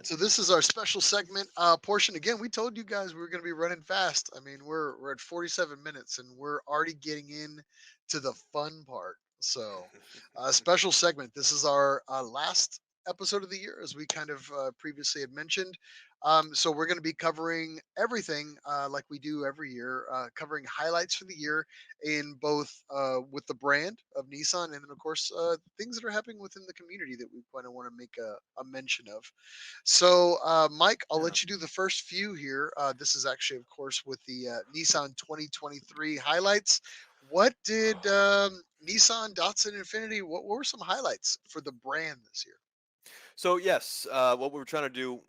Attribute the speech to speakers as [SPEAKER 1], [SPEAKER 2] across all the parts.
[SPEAKER 1] right,
[SPEAKER 2] man.
[SPEAKER 1] so this is our special segment portion. Again, we told you guys we were going to be running fast. I mean, we're at 47 minutes and we're already getting in to the fun part. So, special segment. This is our last episode of the year, as we kind of previously had mentioned. So we're going to be covering everything like we do every year, covering highlights for the year in both with the brand of Nissan, and then of course things that are happening within the community that we kind of want to make a mention of. So, Mike, I'll
[SPEAKER 2] Yeah.
[SPEAKER 1] let you do the first few here. This is actually, of course, with the Nissan 2023 highlights. What did Nissan, Datsun, Infinity? What were some highlights for the brand this year?
[SPEAKER 2] So yes, what we were trying to do,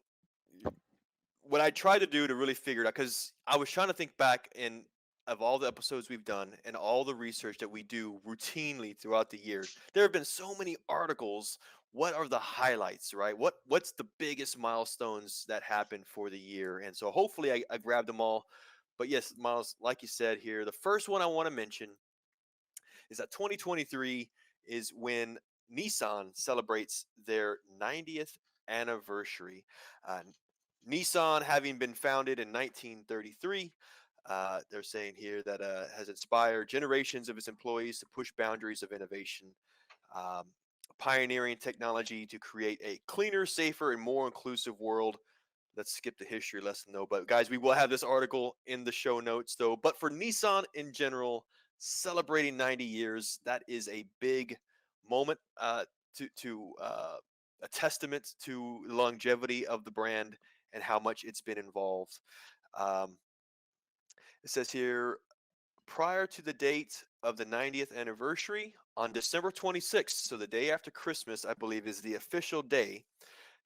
[SPEAKER 2] what I tried to do to really figure it out, because I was trying to think back in of all the episodes we've done and all the research that we do routinely throughout the years. There have been so many articles. What are the highlights, right? What's the biggest milestones that happened for the year? And so hopefully I grabbed them all. But yes, Miles, like you said here, the first one I want to mention is that 2023 is when Nissan celebrates their 90th anniversary. Uh, Nissan, having been founded in 1933, they're saying here that has inspired generations of its employees to push boundaries of innovation, um, pioneering technology to create a cleaner, safer, and more inclusive world. Let's skip the history lesson though. But guys, we will have this article in the show notes though. But for Nissan in general, celebrating 90 years, that is a big moment to a testament to longevity of the brand and how much it's been involved. Um, it says here, prior to the date of the 90th anniversary, on December 26th, so the day after Christmas, I believe is the official day,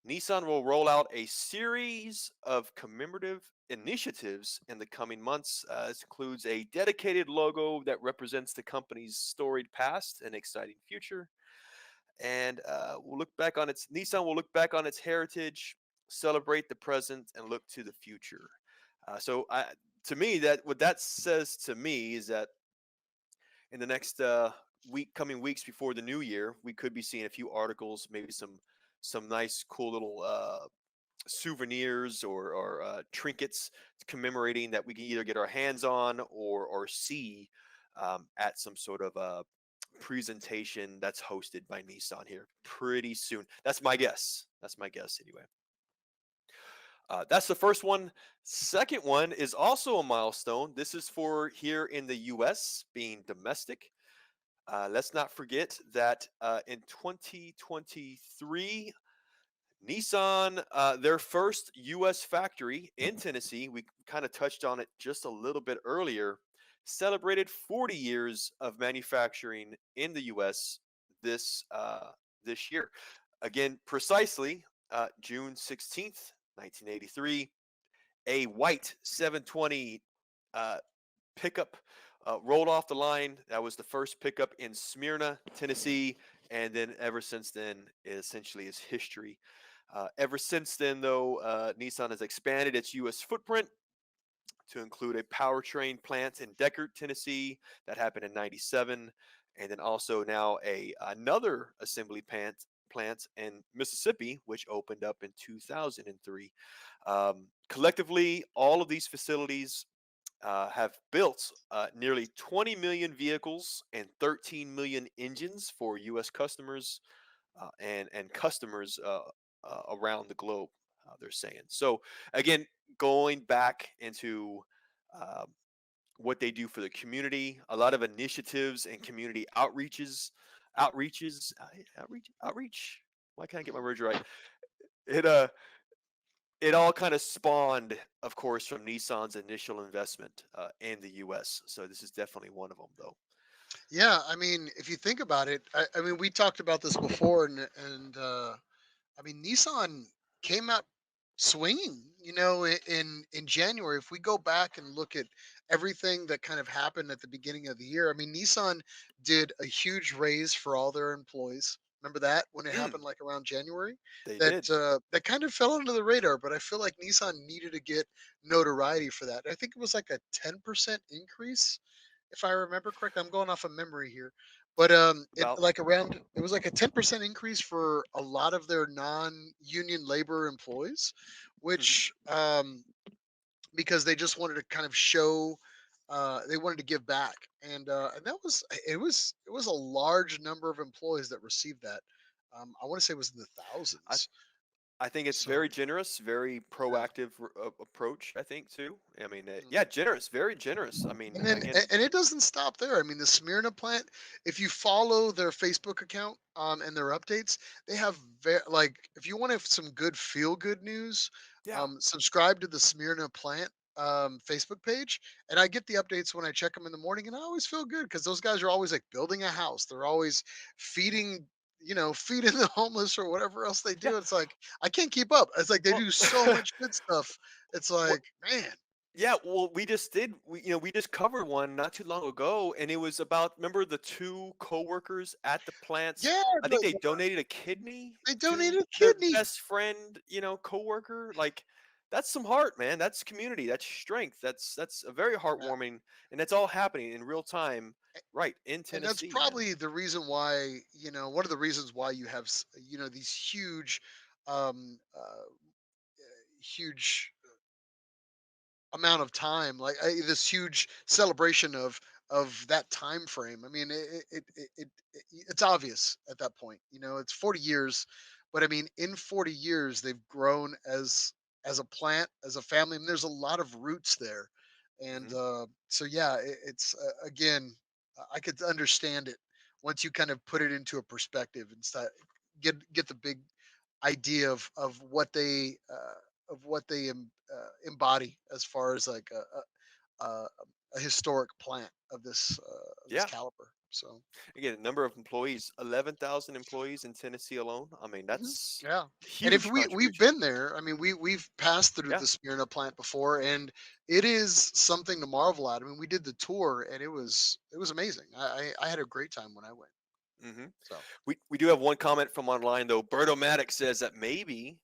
[SPEAKER 2] Nissan will roll out a series of commemorative initiatives in the coming months. This includes a dedicated logo that represents the company's storied past and exciting future. And we'll look back on its Nissan will look back on its heritage, celebrate the present, and look to the future. To me, that what that says to me is that in the next coming weeks before the new year, we could be seeing a few articles, maybe some nice, cool little souvenirs or trinkets commemorating that we can either get our hands on or see at some sort of presentation that's hosted by Nissan here pretty soon. That's my guess. That's my guess anyway. That's the first one. Second one is also a milestone. This is for here in the US, being domestic. Let's not forget that in 2023, Nissan, their first U.S. factory in Tennessee, we kind of touched on it just a little bit earlier, celebrated 40 years of manufacturing in the U.S. this year. Again, precisely June 16th, 1983, a white 720 uh, pickup rolled off the line. That was the first pickup in Smyrna, Tennessee, and then ever since then, it essentially is history. Ever since then, though, Nissan has expanded its U.S. footprint to include a powertrain plant in Deckard, Tennessee, that happened in '97, and then also now a another assembly plant in Mississippi, which opened up in 2003. Collectively, all of these facilities have built nearly 20 million vehicles and 13 million engines for U.S. customers and customers around the globe. They're saying so. Again, going back into uh, what they do for the community, a lot of initiatives and community outreach. Why can't I get my words right? It it all kind of spawned, of course, from Nissan's initial investment in the U.S. So this is definitely one of them, though.
[SPEAKER 1] Yeah, I mean, if you think about it, I mean, we talked about this before, and I mean, Nissan came out swinging, in January. If we go back and look at everything that kind of happened at the beginning of the year, I mean, Nissan did a huge raise for all their employees. Remember that when it
[SPEAKER 2] Mm,
[SPEAKER 1] happened, like around January,
[SPEAKER 2] they
[SPEAKER 1] that
[SPEAKER 2] did.
[SPEAKER 1] that kind of fell under the radar. But I feel like Nissan needed to get notoriety for that. I think it was like a 10% increase, if I remember correct. I'm going off of memory here, But it
[SPEAKER 2] About
[SPEAKER 1] like around it was like a 10% increase for a lot of their non-union labor employees,
[SPEAKER 2] mhm.
[SPEAKER 1] which because they just wanted to kind of show they wanted to give back, and that was it was a large number of employees that received that. I want to say it was in the
[SPEAKER 2] I
[SPEAKER 1] thousands.
[SPEAKER 2] I think it's
[SPEAKER 1] So
[SPEAKER 2] very generous, very
[SPEAKER 1] yeah.
[SPEAKER 2] proactive approach. I think too. I mean,
[SPEAKER 1] Mm.
[SPEAKER 2] yeah, generous, very generous. I mean,
[SPEAKER 1] And then
[SPEAKER 2] again,
[SPEAKER 1] and it doesn't stop there. I mean, the Smyrna plant, if you follow their Facebook account and their updates, they have like if you want some good feel good news,
[SPEAKER 2] yeah,
[SPEAKER 1] subscribe to the Smyrna plant Facebook page, and I get the updates when I check them in the morning, and I always feel good because those guys are always like building a house. They're always feeding. Feeding the homeless or whatever else they
[SPEAKER 2] yeah.
[SPEAKER 1] do. It's like I can't keep up. It's like they
[SPEAKER 2] Well,
[SPEAKER 1] do so much good stuff. It's
[SPEAKER 2] what?
[SPEAKER 1] like, man,
[SPEAKER 2] Yeah, well, we just covered one not too long ago, and it was about remember the two coworkers at the plants.
[SPEAKER 1] yeah,
[SPEAKER 2] I think they donated a kidney
[SPEAKER 1] they
[SPEAKER 2] to
[SPEAKER 1] donated a
[SPEAKER 2] their
[SPEAKER 1] kidney.
[SPEAKER 2] best friend, coworker. Like that's some heart, man. That's community. That's strength. That's a very
[SPEAKER 1] Yeah,
[SPEAKER 2] heartwarming, and that's all happening in real time, right in
[SPEAKER 1] and that's
[SPEAKER 2] Tennessee, man.
[SPEAKER 1] probably the reason why, one of the reasons why you have, these um, uh, huge amount of time, like this huge celebration of that time frame. I mean, it's obvious at that point. It's 40 years, but I mean, in 40 years, they've grown as a plant, as a family. And there's a lot of roots there, and
[SPEAKER 2] Hmm.
[SPEAKER 1] so yeah, it's again, I could understand it once you kind of put it into a perspective and start get the big idea of what they embody as far as like a, a historic plant of this
[SPEAKER 2] Yeah.
[SPEAKER 1] caliber. So
[SPEAKER 2] Again, number of employees, 11,000 employees in Tennessee alone. I mean,
[SPEAKER 1] mhm,
[SPEAKER 2] that's
[SPEAKER 1] yeah, and if
[SPEAKER 2] huge
[SPEAKER 1] we've
[SPEAKER 2] contribution.
[SPEAKER 1] been there, I mean we've passed through
[SPEAKER 2] Yeah.
[SPEAKER 1] the Smyrna plant before, and it is something to marvel at. I mean, we did the tour, and it was amazing. I had a great time when I went.
[SPEAKER 2] Hmm.
[SPEAKER 1] So
[SPEAKER 2] We do have one comment from online though. Bertomatic says that maybe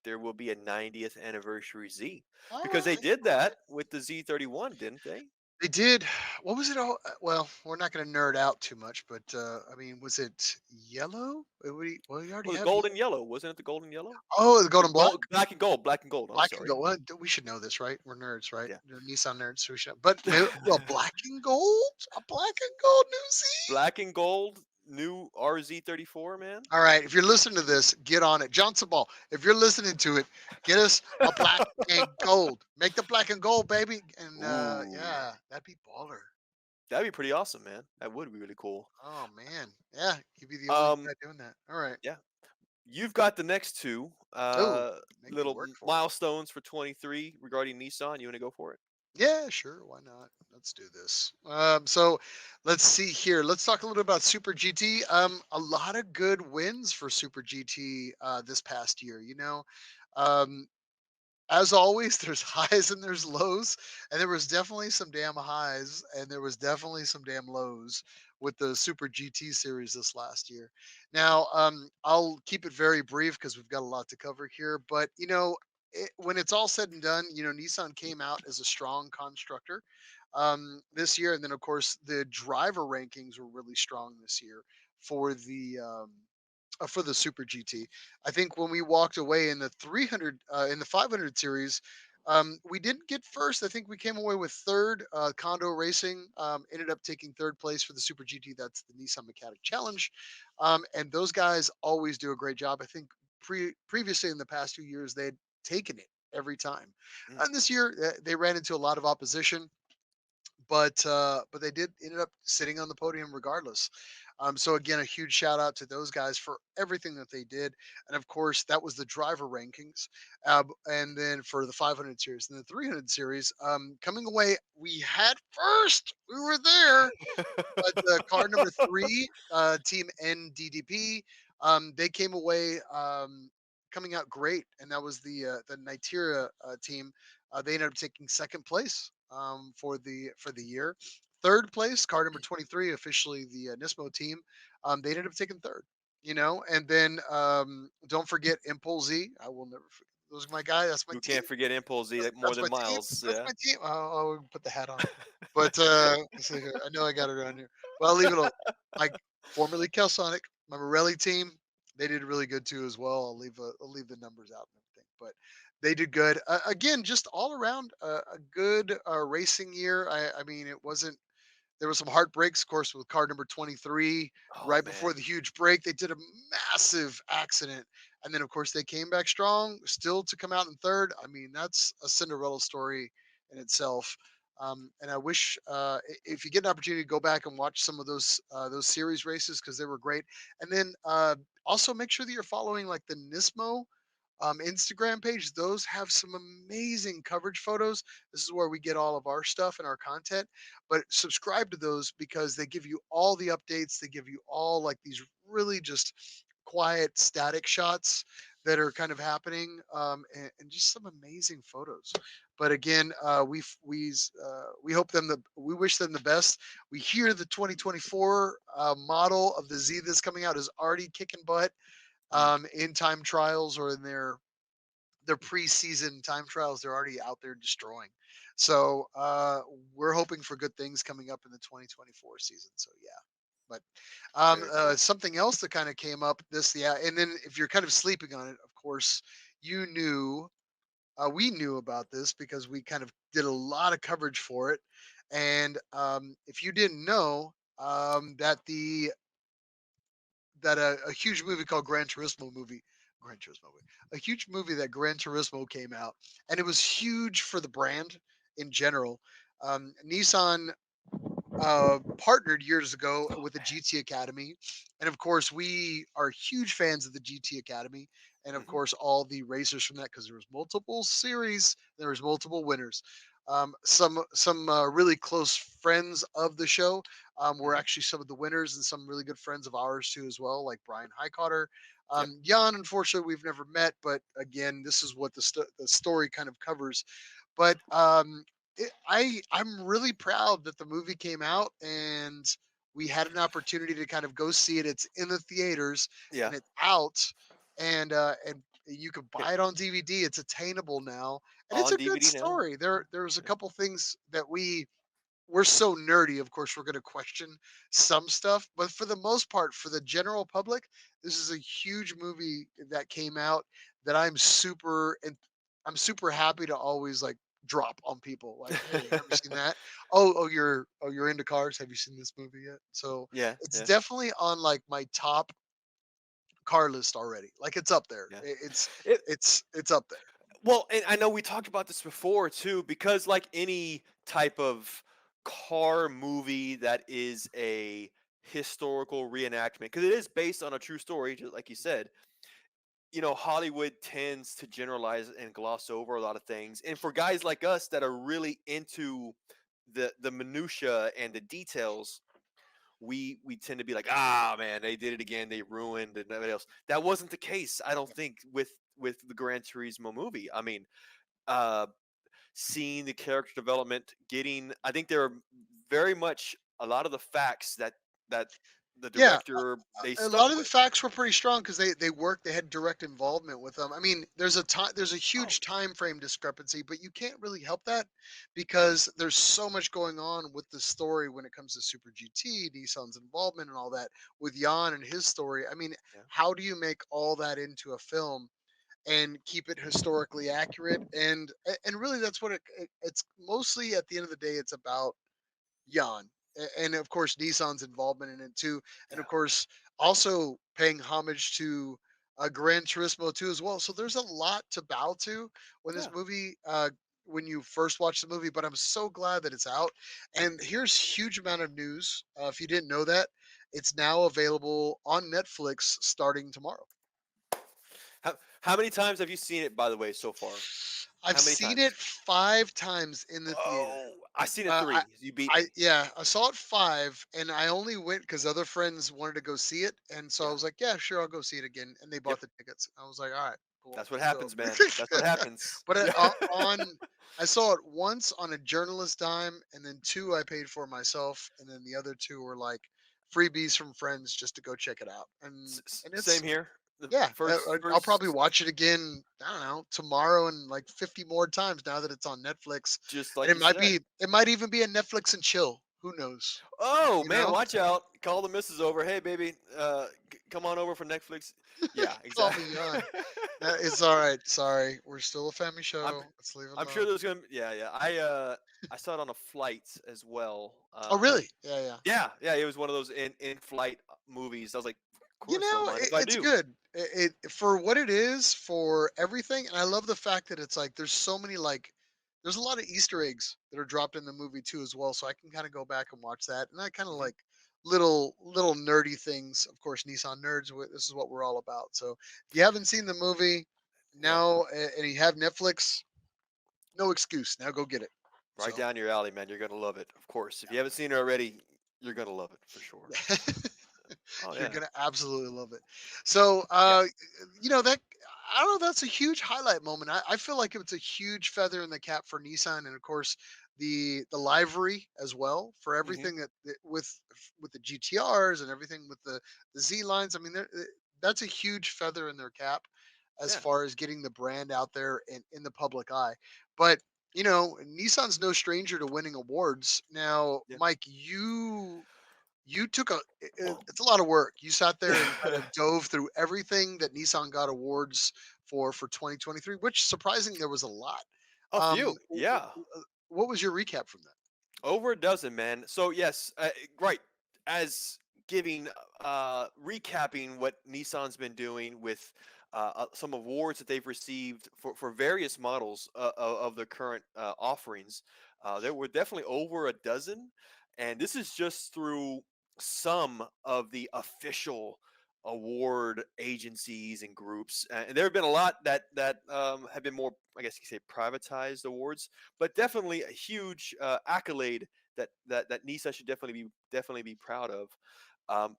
[SPEAKER 2] there will be a 90th anniversary Z
[SPEAKER 1] all
[SPEAKER 2] because they
[SPEAKER 1] right,
[SPEAKER 2] did
[SPEAKER 1] all right.
[SPEAKER 2] that with the Z31, didn't they?
[SPEAKER 1] They did. What was it all? Well, we're not going to nerd out too much, but I mean, was it yellow? Well, you already
[SPEAKER 2] Well, the
[SPEAKER 1] have.
[SPEAKER 2] gold and yellow wasn't it? The gold and yellow
[SPEAKER 1] Oh, the
[SPEAKER 2] or
[SPEAKER 1] golden black.
[SPEAKER 2] black and gold, black and gold. I'm
[SPEAKER 1] Black and
[SPEAKER 2] sorry.
[SPEAKER 1] gold. Well, we should know this, right? We're nerds, right?
[SPEAKER 2] Yeah.
[SPEAKER 1] We're Nissan nerds, so we should. But maybe, well, black and gold, a black and gold new Z.
[SPEAKER 2] Black and gold new RZ34, man.
[SPEAKER 1] All right, if you're listening to this, get on it, Johnson Ball. If you're listening to it, get us a black and gold. Make the black and gold, baby, and
[SPEAKER 2] Ooh,
[SPEAKER 1] yeah, that'd be baller.
[SPEAKER 2] that'd be pretty awesome, man. That would be really cool.
[SPEAKER 1] Oh man, yeah, you'd be the only
[SPEAKER 2] Um,
[SPEAKER 1] guy doing that. All right.
[SPEAKER 2] yeah. You've got the next two
[SPEAKER 1] Oh, make me
[SPEAKER 2] little
[SPEAKER 1] work for it.
[SPEAKER 2] milestones for 23 regarding Nissan. You want to go for it?
[SPEAKER 1] Yeah, sure. Why not? Let's do this. So let's see here. Let's talk a little about Super GT. A lot of good wins for Super GT this past year. Um, as always, there's highs and there's lows, and there was definitely some damn highs, and there was definitely some damn lows with the Super GT series this last year. Now, I'll keep it very brief because we've got a lot to cover here. But when it's all said and done, Nissan came out as a strong constructor this year, and then of course the driver rankings were really strong this year for the Super GT. I think when we walked away in the 300 in the 500 series, we didn't get first. I think we came away with third. Condo Racing ended up taking third place for the Super GT. That's the Nissan Mechanic Challenge, and those guys always do a great job. I think previously in the past 2 years they had taken it every time,
[SPEAKER 2] Mm.
[SPEAKER 1] and this year they ran into a lot of opposition, but they did ended up sitting on the podium regardless. So again, a huge shout out to those guys for everything that they did, and of course that was the driver rankings. And then for the 500 series and the 300 series, coming away, we had first. We were there, but car number three, Team NDDP, they came away coming out great, and that was the Nitera team. They ended up taking second place for the year. Third place, car number 23, officially the Nismo team. They ended up taking third. And then don't forget Impulse Z. I will never forget. Those are my guy. That's my
[SPEAKER 2] You
[SPEAKER 1] team.
[SPEAKER 2] can't forget Impulse Z,
[SPEAKER 1] That's,
[SPEAKER 2] like, more
[SPEAKER 1] that's
[SPEAKER 2] than
[SPEAKER 1] my team.
[SPEAKER 2] Miles,
[SPEAKER 1] That's
[SPEAKER 2] yeah.
[SPEAKER 1] my team. I'll put the hat on. But let's see here. I know I got it around here. Well, I'll leave it alone. My formerly Kelsonic, my Morelli team, they did really good too as well. I'll leave the numbers out and everything, but they did good. Again, just all around a good racing year. I mean, it wasn't there was some heartbreaks, of course, with car number 23.
[SPEAKER 2] Oh,
[SPEAKER 1] Right before
[SPEAKER 2] man.
[SPEAKER 1] the huge break, they did a massive accident. And then, of course, they came back strong, still to come out in third. I mean, that's a Cinderella story in itself. And I wish if you get an opportunity to go back and watch some of those series races because they were great. And then also make sure that you're following like the Nismo Instagram page. Those have some amazing coverage photos. This is where we get all of our stuff and our content. But subscribe to those because they give you all the updates. They give you all like these really just quiet static shots that are kind of happening and just some amazing photos. But again, we hope them we wish them the best. We hear the 2024 model of the Z that's coming out is already kicking butt
[SPEAKER 2] Mm,
[SPEAKER 1] in time trials or in their preseason time trials. They're already out there destroying. So we're hoping for good things coming up in the 2024 season. So yeah. But
[SPEAKER 2] very cool.
[SPEAKER 1] something else that kind of came up this yeah, and then if you're kind of sleeping on it, of course, you knew we knew about this because we kind of did a lot of coverage for it. And if you didn't know that a huge movie called Gran Turismo movie, a huge movie that Gran Turismo came out, and it was huge for the brand in general. Nissan partnered years ago
[SPEAKER 2] Oh,
[SPEAKER 1] with the
[SPEAKER 2] man.
[SPEAKER 1] GT Academy, and of course, we are huge fans of the GT Academy, and of
[SPEAKER 2] Mhm,
[SPEAKER 1] course, all the racers from that because there was multiple series, there was multiple winners. Some really close friends of the show were
[SPEAKER 2] mhm.
[SPEAKER 1] actually some of the winners, and some really good friends of ours too as well, like Brian Highcotter.
[SPEAKER 2] Yep.
[SPEAKER 1] Jan, unfortunately, we've never met, but again, this is what the story kind of covers. But I'm really proud that the movie came out and we had an opportunity to kind of go see it. It's in the theaters
[SPEAKER 2] Yeah.
[SPEAKER 1] and it's out, and you can
[SPEAKER 2] Here
[SPEAKER 1] buy it on DVD. It's attainable now, and it's
[SPEAKER 2] on
[SPEAKER 1] a good
[SPEAKER 2] DVD now.
[SPEAKER 1] story. There's a
[SPEAKER 2] Yeah.
[SPEAKER 1] couple things that we're so nerdy. Of course, we're going to question some stuff, but for the most part, for the general public, this is a huge movie that came out that I'm super happy to always like drop on people. Like, hey, have you seen that? You're into cars. Have you seen this movie yet? So
[SPEAKER 2] Yeah,
[SPEAKER 1] it's
[SPEAKER 2] yeah,
[SPEAKER 1] definitely on like my top car list already. Like it's up there.
[SPEAKER 2] yeah.
[SPEAKER 1] It's
[SPEAKER 2] It
[SPEAKER 1] it's up there.
[SPEAKER 2] well, and I know we talked about this before too, because like any type of car movie that is a historical reenactment, because it is based on a true story, just like you said, Hollywood tends to generalize and gloss over a lot of things. And for guys like us that are really into the minutia and the details, we tend to be like, ah, man, they did it again, they ruined and everything else. That wasn't the case, I don't think, with the Gran Turismo movie. I mean, uh, seeing the character development, I think there are very much a lot of the facts that the
[SPEAKER 1] Yeah,
[SPEAKER 2] director they
[SPEAKER 1] a
[SPEAKER 2] stuck
[SPEAKER 1] lot of the
[SPEAKER 2] with.
[SPEAKER 1] facts were pretty strong because they had direct involvement with them. I mean, there's a
[SPEAKER 2] Oh,
[SPEAKER 1] huge time frame discrepancy, but you can't really help that
[SPEAKER 2] mhm,
[SPEAKER 1] because there's so much going on with the story when it comes to Super GT, Nissan's involvement, and all that with Jan and his story. I mean,
[SPEAKER 2] yeah,
[SPEAKER 1] how do you make all that into a film and keep it historically accurate? And really, that's what it's mostly at the end of the day. It's about Jan, and of course Nissan's involvement in it too, and of
[SPEAKER 2] yeah,
[SPEAKER 1] course also paying homage to Gran Turismo 2 as well. So there's a lot to bow to when this
[SPEAKER 2] yeah.
[SPEAKER 1] movie when you first watch the movie. But I'm so glad that it's out. And here's huge amount of news. If you didn't know that, it's now available on Netflix starting tomorrow.
[SPEAKER 2] How many times have you seen it, by the way, so far?
[SPEAKER 1] I've
[SPEAKER 2] How many
[SPEAKER 1] seen
[SPEAKER 2] times?
[SPEAKER 1] it 5 times in the theater.
[SPEAKER 2] Oh, I seen it
[SPEAKER 1] Uh, I
[SPEAKER 2] 3. You beat me.
[SPEAKER 1] yeah, I saw it 5, and I only went because other friends wanted to go see it, and so I
[SPEAKER 2] Yeah.
[SPEAKER 1] was like, "Yeah, sure, I'll go see it again," and they
[SPEAKER 2] Yep.
[SPEAKER 1] bought the tickets. I was like, "Alright, cool,
[SPEAKER 2] That's what
[SPEAKER 1] let's go."
[SPEAKER 2] happens, man. That's what happens.
[SPEAKER 1] But,
[SPEAKER 2] Yeah.
[SPEAKER 1] I saw it once on a journalist dime, and then 2 I paid for myself, and then the other 2 were, like, freebies from friends just to go check it out, and
[SPEAKER 2] Same
[SPEAKER 1] it's
[SPEAKER 2] here. The
[SPEAKER 1] Yeah,
[SPEAKER 2] first
[SPEAKER 1] I'll probably
[SPEAKER 2] first
[SPEAKER 1] watch it again. I don't know, tomorrow and like 50 more times now that it's on Netflix,
[SPEAKER 2] just
[SPEAKER 1] and
[SPEAKER 2] like you said.
[SPEAKER 1] it might even be a Netflix and chill. Who knows?
[SPEAKER 2] Oh
[SPEAKER 1] You
[SPEAKER 2] man,
[SPEAKER 1] know,
[SPEAKER 2] watch out! Call the missus over. Hey, baby, come on over for Netflix. Yeah,
[SPEAKER 1] call me
[SPEAKER 2] exactly.
[SPEAKER 1] yawn. It's all right. Sorry, we're still a family
[SPEAKER 2] I'm
[SPEAKER 1] show. Let's leave it
[SPEAKER 2] I'm sure
[SPEAKER 1] alone.
[SPEAKER 2] there's gonna. Yeah, yeah. I saw it on a flight as well.
[SPEAKER 1] Oh, really? Yeah, yeah.
[SPEAKER 2] Yeah, yeah. It was one of those in flight movies. I was like, of
[SPEAKER 1] You
[SPEAKER 2] course, don't
[SPEAKER 1] know,
[SPEAKER 2] mind if I
[SPEAKER 1] it's
[SPEAKER 2] do.
[SPEAKER 1] good. It for what it is, for everything, and I love the fact that it's like there's so many like there's a lot of Easter eggs that are dropped in the movie too as well, so I can kind of go back and watch that. And I kind of
[SPEAKER 2] Hmm.
[SPEAKER 1] like little nerdy things. Of course, Nissan nerds. This is what we're all about. So if you haven't seen the movie
[SPEAKER 2] Yeah,
[SPEAKER 1] now and you have Netflix, no excuse. Now go get it.
[SPEAKER 2] right
[SPEAKER 1] So.
[SPEAKER 2] down your alley, man. You're gonna love it. Of course, if you haven't seen it already, you're gonna love it for sure. Oh
[SPEAKER 1] You're
[SPEAKER 2] yeah,
[SPEAKER 1] gonna absolutely love it. So,
[SPEAKER 2] yeah.
[SPEAKER 1] that I don't know. That's a huge highlight moment. I feel like it's a huge feather in the cap for Nissan, and of course the livery as well for
[SPEAKER 2] Hmm.
[SPEAKER 1] everything with the GTRs and everything with the Z lines. I mean, that's a huge feather in their cap as
[SPEAKER 2] Yeah,
[SPEAKER 1] far as getting the brand out there and in the public eye. But Nissan's no stranger to winning awards. Now,
[SPEAKER 2] yeah.
[SPEAKER 1] Mike, you took
[SPEAKER 2] Well,
[SPEAKER 1] it's a lot of work. You sat there and kind of dove through everything that Nissan got awards for 2023, which surprising there was a lot.
[SPEAKER 2] a few. Yeah.
[SPEAKER 1] What was your recap from that?
[SPEAKER 2] Over a dozen, man. So yes, right. As giving, recapping what Nissan's been doing with some awards that they've received for various models of their current offerings. There were definitely over a dozen, and this is just through some of the official award agencies and groups. And there have been a lot that have been more, I guess you could say, privatized awards, but definitely a huge accolade that Nisa should definitely be proud of. Um,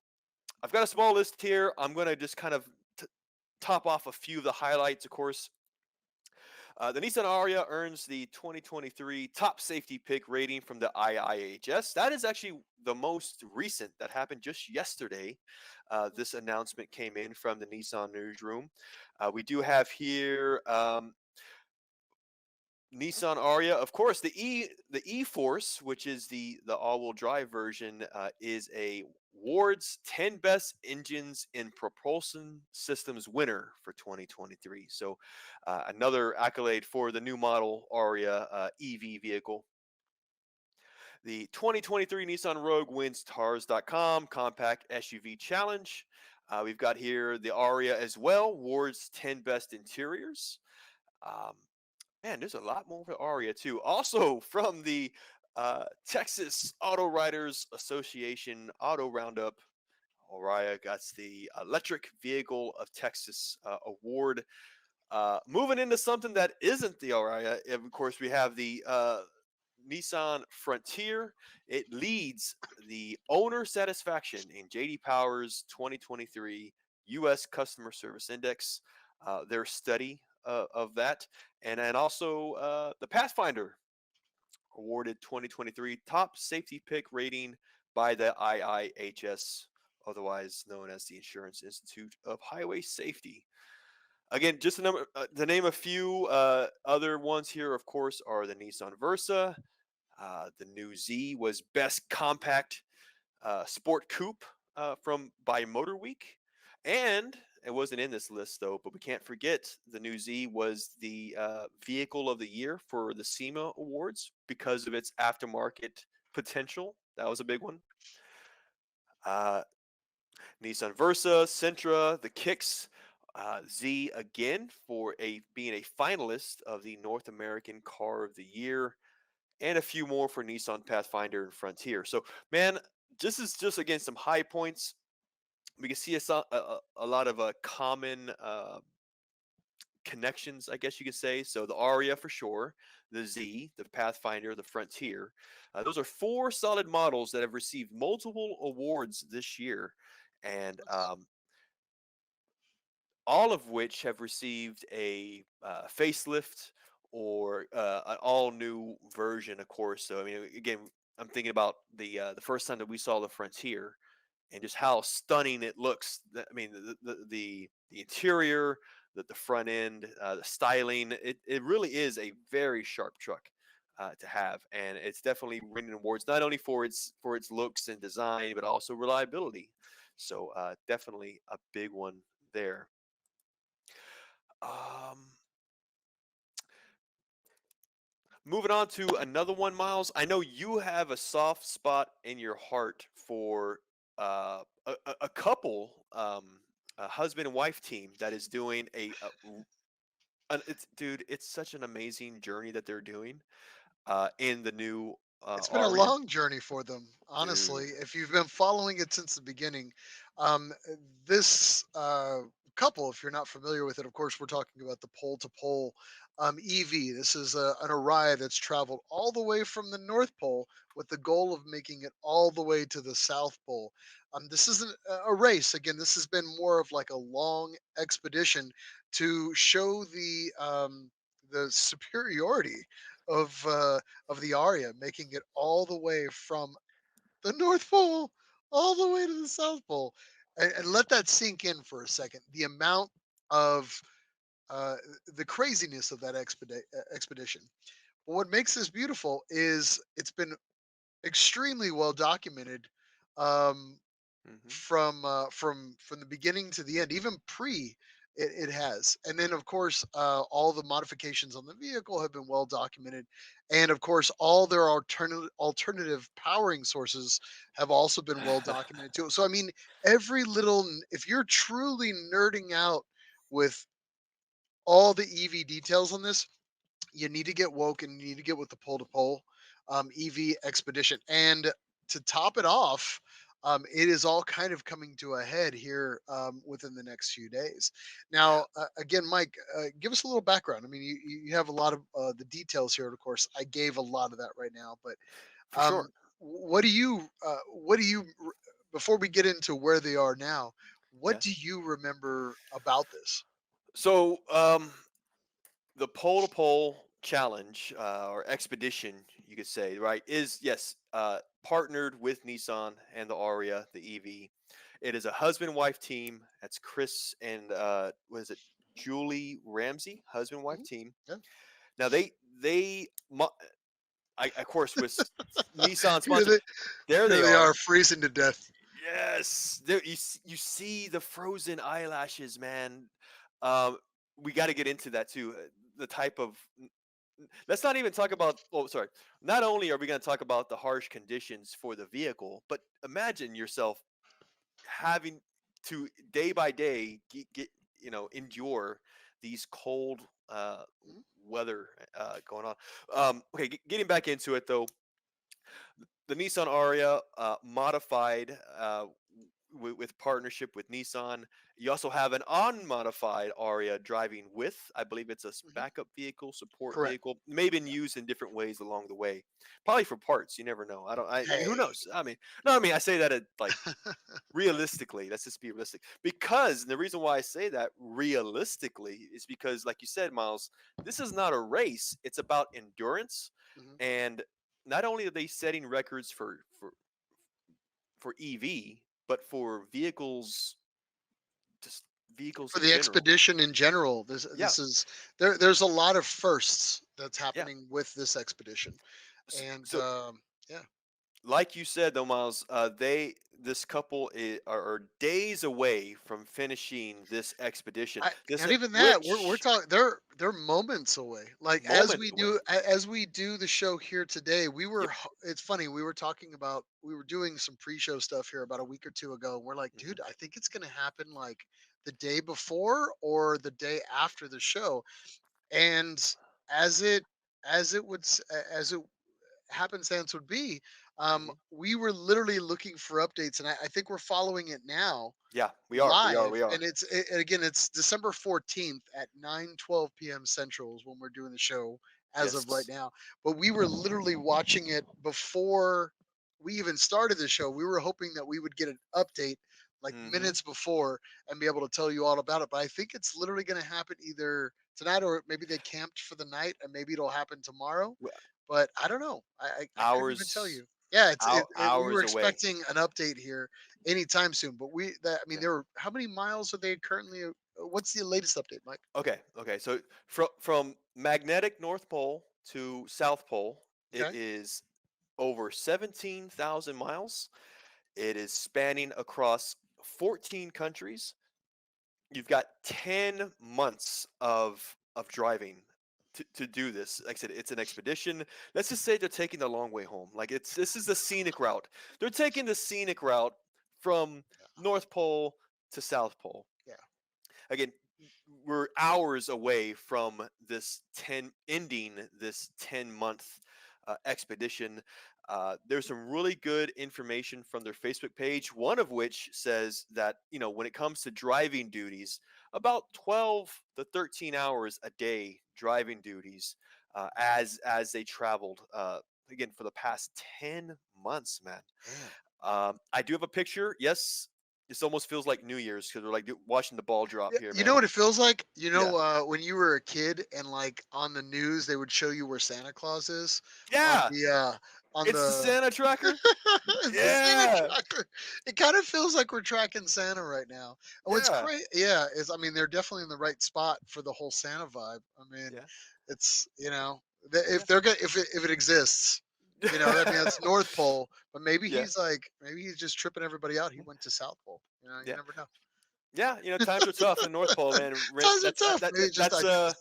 [SPEAKER 2] I've got a small list here. I'm going to just kind of top off a few of the highlights. Of course, the Nissan Aria earns the 2023 top safety pick rating from the IIHS. That is actually the most recent. That happened just yesterday. This announcement came in from the Nissan newsroom. We do have here Nissan Aria, of course, the E Force, which is the all-wheel drive version, is a Ward's 10 Best Engines in Propulsion Systems winner for 2023. So, another accolade for the new model Aria EV vehicle. The 2023 Nissan Rogue wins Tars.com Compact SUV Challenge. We've got here the Aria as well, Ward's 10 Best Interiors. Um, Man, there's a lot more for Aria too. Also from the Texas Auto Writers Association Auto Roundup, Aria got the Electric Vehicle of Texas award. Moving into something that isn't the Aria, of course, we have the Nissan Frontier. It leads the owner satisfaction in JD Power's 2023 U.S. Customer Service Index, their study of that, and also the Pathfinder awarded 2023 top safety pick rating by the IIHS, otherwise known as the Insurance Institute of Highway Safety. Again, just to name a few other ones here, of course, are the Nissan Versa. The new Z was best compact sport coupe from by Motor Week, and it wasn't in this list though. But we can't forget the new Z was the vehicle of the year for the SEMA Awards because of its aftermarket potential. That was a big one. Uh, Nissan Versa, Sentra, the Kicks, Z again for a being a finalist of the North American Car of the Year, and a few more for Nissan Pathfinder and Frontier. So, man, this is just again some high points. We can see a lot of common connections, I guess you could say. So the Aria for sure, the Z, the Pathfinder, the Frontier. Those are four solid models that have received multiple awards this year, and all of which have received a facelift or an all new version, of course. So I mean, again, I'm thinking about the first time that we saw the Frontier. and just how stunning it looks. I mean, the interior, the front end, the styling. It really is a very sharp truck to have, and it's definitely winning awards not only for its looks and design, but also reliability. So definitely a big one there. Um, Moving on to another one, Miles. I know you have a soft spot in your heart for a couple, a husband and wife team that is doing it's dude, it's such an amazing journey that they're doing in the new
[SPEAKER 1] It's been a
[SPEAKER 2] Aria,
[SPEAKER 1] long journey for them, honestly.
[SPEAKER 2] dude.
[SPEAKER 1] If you've been following it since the beginning, this couple, if you're not familiar with it, of course, we're talking about the pole to pole EV. This is an Aria that's traveled all the way from the North Pole with the goal of making it all the way to the South Pole. This isn't a race. Again, this has been more of like a long expedition to show the superiority of the Aria, making it all the way from the North Pole all the way to the South Pole, and let that sink in for a second. The amount of uh, the craziness of that expedition. But what makes this beautiful is it's been extremely well documented. Um,
[SPEAKER 2] Hmm.
[SPEAKER 1] from the beginning to the end, even pre it has. And then of course all the modifications on the vehicle have been well documented, and of course all their alternative powering sources have also been well documented too. So I mean, every little if you're truly nerding out with all the EV details on this, you need to get woke and you need to get with the pole to pole EV expedition. And to top it off, it is all kind of coming to a head here within the next few days. Now, again, Mike, give us a little background. I mean, you have a lot of the details here. Of course, I gave a lot of that right now, but
[SPEAKER 2] For sure.
[SPEAKER 1] um, what do you, before we get into where they are now, what do
[SPEAKER 2] Yes.
[SPEAKER 1] you remember about this?
[SPEAKER 2] So the pole to pole challenge or expedition, you could say, right, is yes, partnered with Nissan and the Aria, the EV. It is a husband wife team. That's Chris and what is it, Julie Ramsey, husband wife
[SPEAKER 1] Mhm.
[SPEAKER 2] team.
[SPEAKER 1] Yeah.
[SPEAKER 2] Now of course with Nissan
[SPEAKER 1] Here
[SPEAKER 2] sponsor.
[SPEAKER 1] they
[SPEAKER 2] There
[SPEAKER 1] here
[SPEAKER 2] they
[SPEAKER 1] they are
[SPEAKER 2] are.
[SPEAKER 1] freezing to death.
[SPEAKER 2] Yes, there you see the frozen eyelashes, man. Um, we got to get into that too. The type of let's not even talk about. Oh, sorry. Not only are we going to talk about the harsh conditions for the vehicle, but imagine yourself having to day by day endure these cold
[SPEAKER 1] Mhm.
[SPEAKER 2] weather going on. Okay, getting back into it though, the Nissan Aria modified with partnership with Nissan. You also have an unmodified Aria driving with, I believe it's a
[SPEAKER 1] Mhm.
[SPEAKER 2] backup vehicle, support
[SPEAKER 1] Correct.
[SPEAKER 2] vehicle, may been used in different ways along the way. Probably for parts. You never know. I don't. Who
[SPEAKER 1] Hey.
[SPEAKER 2] knows? I mean, no. I mean, I say that like realistically. Let's just be realistic. Because the reason why I say that realistically is because, like you said, Miles, this is not a race. It's about endurance,
[SPEAKER 1] Mhm.
[SPEAKER 2] and not only are they setting records for EV, but for just vehicles
[SPEAKER 1] For
[SPEAKER 2] in
[SPEAKER 1] the
[SPEAKER 2] general.
[SPEAKER 1] expedition in general,
[SPEAKER 2] Yeah,
[SPEAKER 1] this is there's a lot of firsts that's
[SPEAKER 2] yeah.
[SPEAKER 1] happening with this expedition. And
[SPEAKER 2] So,
[SPEAKER 1] yeah.
[SPEAKER 2] like you said, though, Miles, this couple are days away from finishing this expedition.
[SPEAKER 1] Not even that. We're
[SPEAKER 2] Which
[SPEAKER 1] talking. They're moments away. Like
[SPEAKER 2] moments away.
[SPEAKER 1] as we do the show here today, we were.
[SPEAKER 2] Yep.
[SPEAKER 1] It's funny. We were talking about. We were doing some pre-show stuff here about a week or two ago. And we're like,
[SPEAKER 2] Hmm.
[SPEAKER 1] dude, I think it's gonna happen like the day before or the day after the show. And as it as it happenstance would be,
[SPEAKER 2] Hmm.
[SPEAKER 1] we were literally looking for updates, and I think we're following it now
[SPEAKER 2] Yeah, we are. We are.
[SPEAKER 1] live,
[SPEAKER 2] We
[SPEAKER 1] and
[SPEAKER 2] are.
[SPEAKER 1] again, it's December 14th at 9:12 p.m. Central is when we're doing the show as of right
[SPEAKER 2] Yes.
[SPEAKER 1] now. But we were literally watching it before we even started the show. We were hoping that we would get an update like
[SPEAKER 2] Hmm.
[SPEAKER 1] minutes before and be able to tell you all about it. But I think it's literally going to happen either tonight, or maybe they camped for the night and maybe it'll happen tomorrow. But I don't know. I couldn't even tell
[SPEAKER 2] Hours
[SPEAKER 1] you. Yeah, we were
[SPEAKER 2] Hours away.
[SPEAKER 1] expecting an update here anytime soon, but I mean,
[SPEAKER 2] Yeah.
[SPEAKER 1] there were how many miles are they currently? What's the latest update, Mike?
[SPEAKER 2] Okay. Okay. So from magnetic North Pole to South Pole, it
[SPEAKER 1] Okay,
[SPEAKER 2] is over 17,000 miles. It is spanning across 14 countries. You've got 10 months of driving to do this. Like I said, it's an expedition. Let's just say they're taking the long way home. Like it's this is the scenic route. They're taking the scenic route from North Pole to South Pole.
[SPEAKER 1] yeah,
[SPEAKER 2] Again, we're hours away from this 10 ending this 10-month expedition. There's some really good information from their Facebook page, one of which says that, when it comes to driving duties, about 12 to 13 hours a day driving duties, as they traveled, again, for the past 10 months, man.
[SPEAKER 1] man.
[SPEAKER 2] I do have a picture. Yes, this almost feels like New Year's because we're like watching the ball drop
[SPEAKER 1] Yeah,
[SPEAKER 2] here,
[SPEAKER 1] you know
[SPEAKER 2] man.
[SPEAKER 1] what it feels like?
[SPEAKER 2] Yeah.
[SPEAKER 1] When you were a kid and like on the news they would show you where Santa Claus is on
[SPEAKER 2] Yeah.
[SPEAKER 1] on
[SPEAKER 2] It's the
[SPEAKER 1] the
[SPEAKER 2] Santa tracker.
[SPEAKER 1] it's the Santa
[SPEAKER 2] Yeah.
[SPEAKER 1] tracker. It kind of feels like we're tracking Santa right now. And what's
[SPEAKER 2] Yeah.
[SPEAKER 1] great, yeah, is I mean they're definitely in the right spot for the whole Santa vibe. I mean,
[SPEAKER 2] Yeah.
[SPEAKER 1] it's
[SPEAKER 2] Yeah.
[SPEAKER 1] if they're gonna if it exists, I mean that's North Pole, but
[SPEAKER 2] Yeah.
[SPEAKER 1] maybe he's just tripping everybody out. He went to South Pole. You
[SPEAKER 2] Yeah.
[SPEAKER 1] never know.
[SPEAKER 2] Yeah. Times are tough in North Pole, man. Rent
[SPEAKER 1] Times are
[SPEAKER 2] that's that,
[SPEAKER 1] tough.
[SPEAKER 2] that,
[SPEAKER 1] Maybe
[SPEAKER 2] that
[SPEAKER 1] it just
[SPEAKER 2] that's
[SPEAKER 1] I think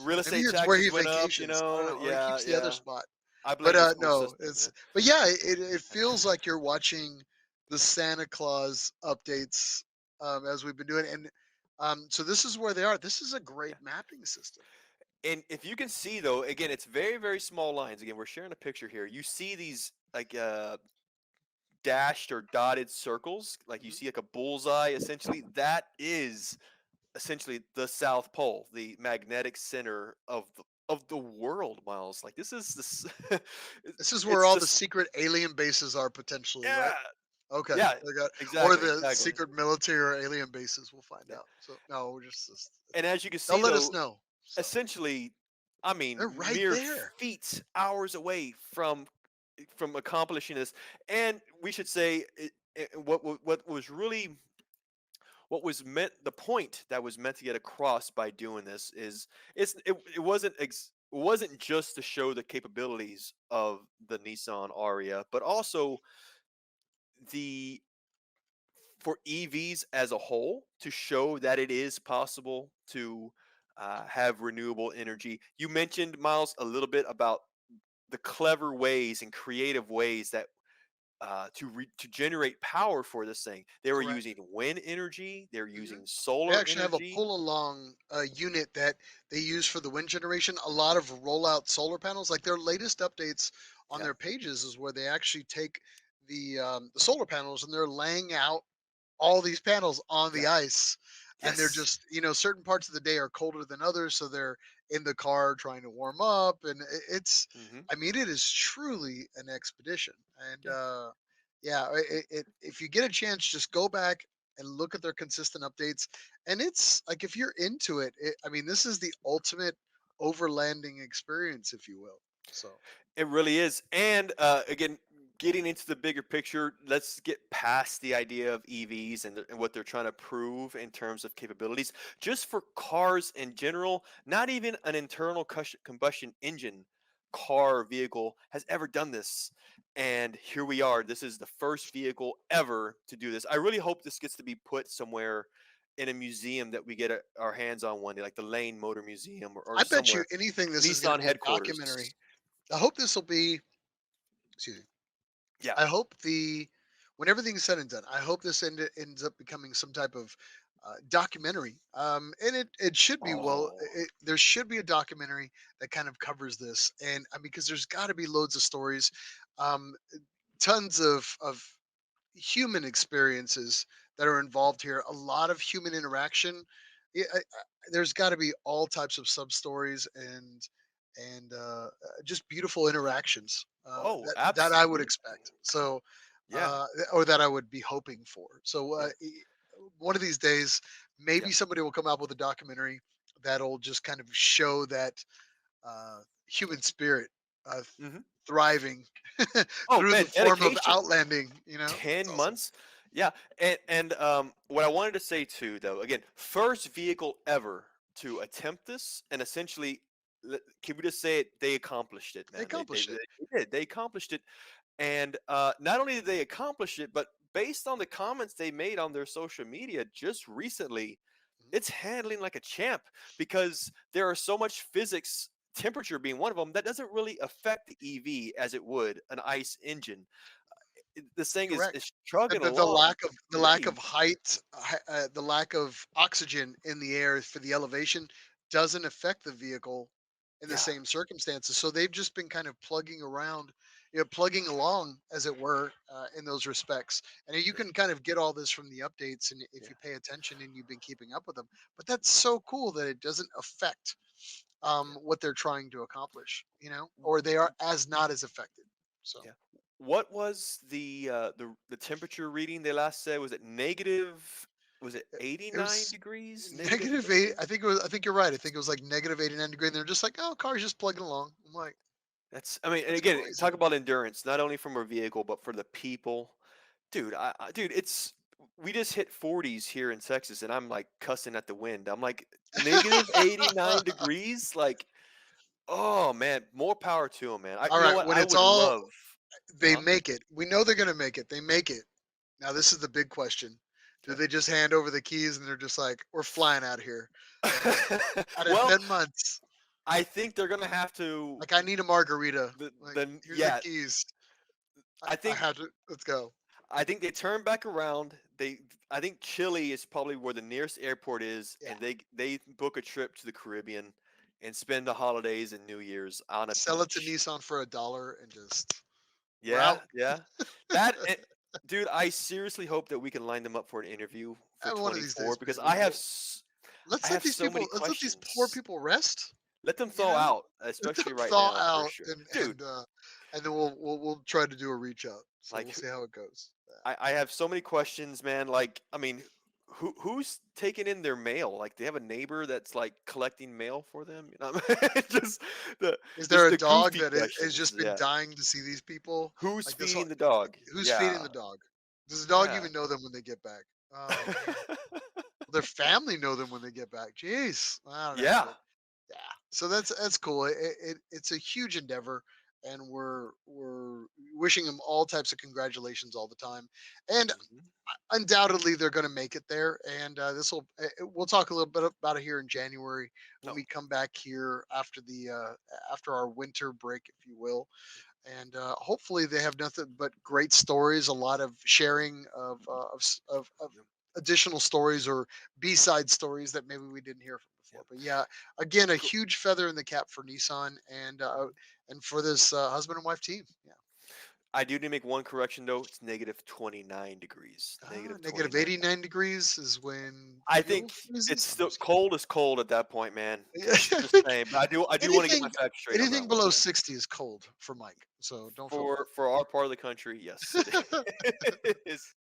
[SPEAKER 2] real
[SPEAKER 1] maybe
[SPEAKER 2] estate
[SPEAKER 1] it's where
[SPEAKER 2] taxes
[SPEAKER 1] he
[SPEAKER 2] went up,
[SPEAKER 1] vacations. I don't know, or he
[SPEAKER 2] Yeah,
[SPEAKER 1] keeps the other
[SPEAKER 2] yeah.
[SPEAKER 1] spot.
[SPEAKER 2] I
[SPEAKER 1] But
[SPEAKER 2] blame the school
[SPEAKER 1] no,
[SPEAKER 2] system,
[SPEAKER 1] it's
[SPEAKER 2] man.
[SPEAKER 1] but yeah, it feels like you're watching the Santa Claus updates as we've been doing, and so this is where they are. This is a great
[SPEAKER 2] Yeah.
[SPEAKER 1] mapping system.
[SPEAKER 2] And if you can see though, again, it's very, very small lines. Again, we're sharing a picture here. You see these like dashed or dotted circles, like you
[SPEAKER 1] Mhm.
[SPEAKER 2] see like a bullseye essentially. That is essentially the South Pole, the magnetic center of the world, Miles. Like this is this
[SPEAKER 1] This is where
[SPEAKER 2] it's
[SPEAKER 1] all the
[SPEAKER 2] just
[SPEAKER 1] secret alien bases are potentially, right?
[SPEAKER 2] yeah.
[SPEAKER 1] Okay,
[SPEAKER 2] Yeah,
[SPEAKER 1] I got or
[SPEAKER 2] exactly,
[SPEAKER 1] the
[SPEAKER 2] exactly.
[SPEAKER 1] secret military or alien bases. We'll find
[SPEAKER 2] Yeah.
[SPEAKER 1] out. So no, we're
[SPEAKER 2] And as you can
[SPEAKER 1] they'll
[SPEAKER 2] see
[SPEAKER 1] let us
[SPEAKER 2] though,
[SPEAKER 1] know. So
[SPEAKER 2] essentially, I
[SPEAKER 1] they're
[SPEAKER 2] mean,
[SPEAKER 1] right
[SPEAKER 2] mere
[SPEAKER 1] there.
[SPEAKER 2] feet, hours away from accomplishing this. And we should say what was really what was meant the point that was meant to get across by doing this is it wasn't just to show the capabilities of the Nissan Aria, but also the for EVs as a whole to show that it is possible to have renewable energy. You mentioned, Miles, a little bit about the clever ways and creative ways that to generate power for this thing. They were
[SPEAKER 1] Correct.
[SPEAKER 2] using wind energy. They're
[SPEAKER 1] Mhm.
[SPEAKER 2] using
[SPEAKER 1] They
[SPEAKER 2] solar
[SPEAKER 1] actually have a
[SPEAKER 2] energy.
[SPEAKER 1] pull along unit that they use for the wind generation. A lot of rollout solar panels, like their latest updates on
[SPEAKER 2] Yeah.
[SPEAKER 1] their pages, is where they actually take the solar panels and they're laying out all these panels on
[SPEAKER 2] Yeah.
[SPEAKER 1] the ice, and they're
[SPEAKER 2] Yes.
[SPEAKER 1] just certain parts of the day are colder than others, so they're in the car trying to warm up, and it's
[SPEAKER 2] Hmm.
[SPEAKER 1] I mean it is truly an expedition, and
[SPEAKER 2] Yeah.
[SPEAKER 1] yeah, if you get a chance, just go back and look at their consistent updates, and it's like if you're into I mean this is the ultimate overlanding experience, if you will. So
[SPEAKER 2] It really is. And again, getting into the bigger picture, let's get past the idea of EVs and what they're trying to prove in terms of capabilities. Just for cars in general, not even an internal combustion engine car vehicle has ever done this. And here we are. This is the first vehicle ever to do this. I really hope this gets to be put somewhere in a museum that we get our hands on one day, like the Lane Motor Museum or
[SPEAKER 1] I bet you
[SPEAKER 2] somewhere.
[SPEAKER 1] anything this is going to
[SPEAKER 2] Nissan
[SPEAKER 1] be a
[SPEAKER 2] headquarters.
[SPEAKER 1] documentary. I hope this will be, excuse me,
[SPEAKER 2] Yeah.
[SPEAKER 1] I hope when everything's said and done, I hope this ends up becoming some type of documentary. And it should be
[SPEAKER 2] Oh,
[SPEAKER 1] there should be a documentary that kind of covers this, and I mean because there's got to be loads of stories, um, tons of human experiences that are involved here. A lot of human interaction. There's got to be all types of sub stories and just beautiful interactions
[SPEAKER 2] oh,
[SPEAKER 1] that I would
[SPEAKER 2] absolutely.
[SPEAKER 1] expect. So,
[SPEAKER 2] Yeah,
[SPEAKER 1] or that I would be hoping for. So,
[SPEAKER 2] yeah.
[SPEAKER 1] one of these days,
[SPEAKER 2] Yeah.
[SPEAKER 1] maybe somebody will come out with a documentary that'll just kind of show that human spirit. uh,
[SPEAKER 2] Mhm.
[SPEAKER 1] thriving
[SPEAKER 2] Oh,
[SPEAKER 1] through the
[SPEAKER 2] man,
[SPEAKER 1] form of
[SPEAKER 2] dedication.
[SPEAKER 1] outlanding. It's
[SPEAKER 2] 10
[SPEAKER 1] awesome.
[SPEAKER 2] months? Yeah, and what I wanted to say too, though, again, first vehicle ever to attempt this, and essentially, can we just say it? They accomplished it,
[SPEAKER 1] They
[SPEAKER 2] man.
[SPEAKER 1] accomplished it.
[SPEAKER 2] They did. They accomplished it, and not only did they accomplish it, but based on the comments they made on their social media just recently,
[SPEAKER 1] Mhm.
[SPEAKER 2] it's handling like a champ because there are so much physics. Temperature being one of them that doesn't really affect the EV as it would an ICE engine. This thing
[SPEAKER 1] Correct.
[SPEAKER 2] is chugging
[SPEAKER 1] The
[SPEAKER 2] along
[SPEAKER 1] lack of
[SPEAKER 2] great.
[SPEAKER 1] height, the lack of oxygen in the air for the elevation doesn't affect the vehicle in the
[SPEAKER 2] Yeah,
[SPEAKER 1] same circumstances. So they've just been kind of plugging around, plugging along, as it were, in those respects. And you
[SPEAKER 2] yeah,
[SPEAKER 1] can kind of get all this from the updates, and if
[SPEAKER 2] yeah,
[SPEAKER 1] you pay attention and you've been keeping up with them. But that's so cool that it doesn't affect
[SPEAKER 2] yeah.
[SPEAKER 1] what they're trying to accomplish,
[SPEAKER 2] W-
[SPEAKER 1] or they are as not as affected. So.
[SPEAKER 2] Yeah. What was the temperature reading they last said? Was it negative? Was it
[SPEAKER 1] It
[SPEAKER 2] 89
[SPEAKER 1] was
[SPEAKER 2] degrees? Negative
[SPEAKER 1] negative eight.
[SPEAKER 2] something?
[SPEAKER 1] I think it was. I think you're right. I think it was like negative 89 degree. And they're just like, oh, car's just plugging along. I'm like,
[SPEAKER 2] That's, I mean, and
[SPEAKER 1] that's
[SPEAKER 2] again,
[SPEAKER 1] crazy.
[SPEAKER 2] talk about endurance, not only from our vehicle, but for the people. Dude, dude, we just hit 40s here in Texas, and I'm like cussing at the wind. I'm like negative 89 degrees. Like, oh man, more power to them, man.
[SPEAKER 1] All
[SPEAKER 2] You know
[SPEAKER 1] right,
[SPEAKER 2] what?
[SPEAKER 1] when
[SPEAKER 2] I
[SPEAKER 1] it's
[SPEAKER 2] would
[SPEAKER 1] all
[SPEAKER 2] love.
[SPEAKER 1] they
[SPEAKER 2] Uh
[SPEAKER 1] make it. We know they're gonna make it. They make it. Now this is the big question. Do
[SPEAKER 2] huh.
[SPEAKER 1] they just hand over the keys and they're just like, we're flying out of here? Like out of
[SPEAKER 2] Well,
[SPEAKER 1] 10 months.
[SPEAKER 2] I think they're gonna have to.
[SPEAKER 1] Like I need a margarita. Like here's the
[SPEAKER 2] Yeah,
[SPEAKER 1] keys.
[SPEAKER 2] I
[SPEAKER 1] I
[SPEAKER 2] think
[SPEAKER 1] had to. Let's go.
[SPEAKER 2] they turn back around. I think Chile is probably where the nearest airport is,
[SPEAKER 1] Yeah.
[SPEAKER 2] and they book a trip to the Caribbean and spend the holidays and New Year's on a
[SPEAKER 1] Sell it to
[SPEAKER 2] beach.
[SPEAKER 1] Nissan for $1 and just we're
[SPEAKER 2] Yeah,
[SPEAKER 1] out.
[SPEAKER 2] yeah. That, dude, I seriously hope that we can line them up for an interview for
[SPEAKER 1] One of these
[SPEAKER 2] 24
[SPEAKER 1] days,
[SPEAKER 2] because
[SPEAKER 1] man.
[SPEAKER 2] I
[SPEAKER 1] Let's let
[SPEAKER 2] have
[SPEAKER 1] these
[SPEAKER 2] so many
[SPEAKER 1] people. Let's let these poor
[SPEAKER 2] questions.
[SPEAKER 1] people rest.
[SPEAKER 2] Let them
[SPEAKER 1] You
[SPEAKER 2] thaw
[SPEAKER 1] know,
[SPEAKER 2] out,
[SPEAKER 1] let them
[SPEAKER 2] especially right
[SPEAKER 1] thaw
[SPEAKER 2] now for
[SPEAKER 1] out,
[SPEAKER 2] sure,
[SPEAKER 1] and
[SPEAKER 2] dude.
[SPEAKER 1] then we'll try to do a reach out. So we'll
[SPEAKER 2] Like,
[SPEAKER 1] see how it goes. Yeah.
[SPEAKER 2] I have so many questions, man. Like, I mean, who's taking in their mail? Like, they have a neighbor that's like collecting mail for them. You know, just the
[SPEAKER 1] Is there
[SPEAKER 2] just
[SPEAKER 1] a
[SPEAKER 2] the
[SPEAKER 1] dog
[SPEAKER 2] goofy
[SPEAKER 1] that has
[SPEAKER 2] questions.
[SPEAKER 1] just been
[SPEAKER 2] Yeah,
[SPEAKER 1] dying to see these people?
[SPEAKER 2] who's
[SPEAKER 1] Like this whole,
[SPEAKER 2] feeding the dog?
[SPEAKER 1] who's feeding
[SPEAKER 2] Yeah,
[SPEAKER 1] the dog? Does the dog
[SPEAKER 2] yeah,
[SPEAKER 1] even know them when they get back? Oh man, will their family know them when they get back? Jeez, I don't know,
[SPEAKER 2] yeah.
[SPEAKER 1] but yeah, so that's cool. It's a huge endeavor, and we're wishing them all types of congratulations all the time. And
[SPEAKER 2] Mhm.
[SPEAKER 1] undoubtedly they're going to make it there. And this will we'll talk a little bit about it here in January when
[SPEAKER 2] No,
[SPEAKER 1] we come back here after the after our winter break, if you will. And hopefully they have nothing but great stories, a lot of sharing of
[SPEAKER 2] no,
[SPEAKER 1] additional stories or b-side stories that maybe we didn't hear from
[SPEAKER 2] yeah.
[SPEAKER 1] before. But yeah, again, a
[SPEAKER 2] Cool.
[SPEAKER 1] huge feather in the cap for Nissan,
[SPEAKER 2] Mhm.
[SPEAKER 1] and for this husband and wife team. Yeah.
[SPEAKER 2] I do need to make one correction though. It's negative 29 degrees. Negative
[SPEAKER 1] Negative
[SPEAKER 2] 29.
[SPEAKER 1] 89 degrees is when
[SPEAKER 2] I
[SPEAKER 1] fuel
[SPEAKER 2] think it's
[SPEAKER 1] freezes. I'm
[SPEAKER 2] still
[SPEAKER 1] just kidding.
[SPEAKER 2] cold is cold at that point, man.
[SPEAKER 1] Yeah, I
[SPEAKER 2] Just
[SPEAKER 1] think
[SPEAKER 2] saying. But I do want to get my
[SPEAKER 1] anything
[SPEAKER 2] facts straight on that
[SPEAKER 1] anything
[SPEAKER 2] one,
[SPEAKER 1] below
[SPEAKER 2] man.
[SPEAKER 1] 60 is cold for Mike. So don't feel
[SPEAKER 2] For our part of the country, yes,
[SPEAKER 1] bad.
[SPEAKER 2] it is.